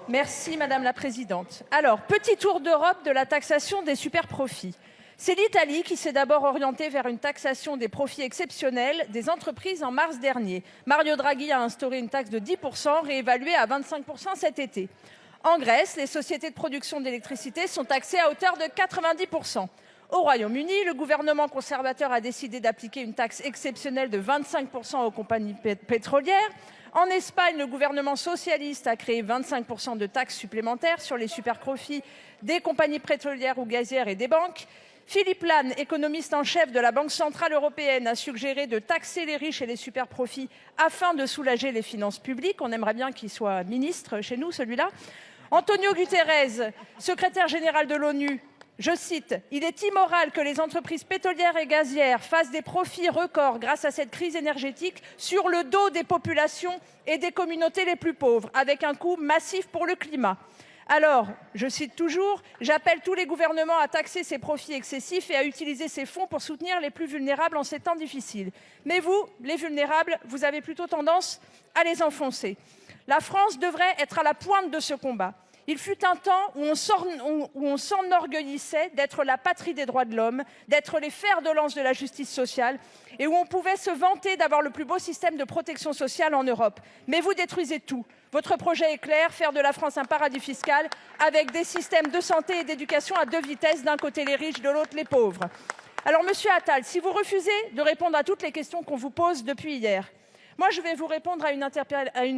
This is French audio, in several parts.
Merci Madame la Présidente. Alors, petit tour d'Europe de la taxation des superprofits. C'est l'Italie qui s'est d'abord orientée vers une taxation des profits exceptionnels des entreprises en mars dernier. Mario Draghi a instauré une taxe de 10%, réévaluée à 25% cet été. En Grèce, les sociétés de production d'électricité sont taxées à hauteur de 90%. Au Royaume-Uni, le gouvernement conservateur a décidé d'appliquer une taxe exceptionnelle de 25% aux compagnies pétrolières. En Espagne, le gouvernement socialiste a créé 25% de taxes supplémentaires sur les superprofits des compagnies pétrolières ou gazières et des banques. Philippe Lane, économiste en chef de la Banque centrale européenne, a suggéré de taxer les riches et les superprofits afin de soulager les finances publiques. On aimerait bien qu'il soit ministre chez nous, celui-là. Antonio Guterres, secrétaire général de l'ONU, je cite, « Il est immoral que les entreprises pétrolières et gazières fassent des profits records grâce à cette crise énergétique sur le dos des populations et des communautés les plus pauvres, avec un coût massif pour le climat. » Alors, je cite toujours, « J'appelle tous les gouvernements à taxer ces profits excessifs et à utiliser ces fonds pour soutenir les plus vulnérables en ces temps difficiles. » Mais vous, les vulnérables, vous avez plutôt tendance à les enfoncer. La France devrait être à la pointe de ce combat. Il fut un temps où on s'enorgueillissait d'être la patrie des droits de l'homme, d'être les fers de lance de la justice sociale et où on pouvait se vanter d'avoir le plus beau système de protection sociale en Europe. Mais vous détruisez tout. Votre projet est clair, faire de la France un paradis fiscal avec des systèmes de santé et d'éducation à deux vitesses, d'un côté les riches, de l'autre les pauvres. Alors, Monsieur Attal, si vous refusez de répondre à toutes les questions qu'on vous pose depuis hier, moi, je vais vous répondre à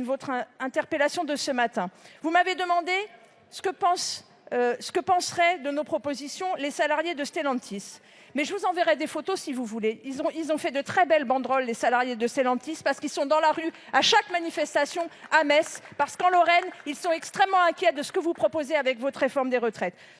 votre interpellation de ce matin. Vous m'avez demandé ce que penseraient de nos propositions les salariés de Stellantis. Mais je vous enverrai des photos si vous voulez. Ils ont fait de très belles banderoles, les salariés de Stellantis, parce qu'ils sont dans la rue à chaque manifestation à Metz, parce qu'en Lorraine, ils sont extrêmement inquiets de ce que vous proposez avec votre réforme des retraites.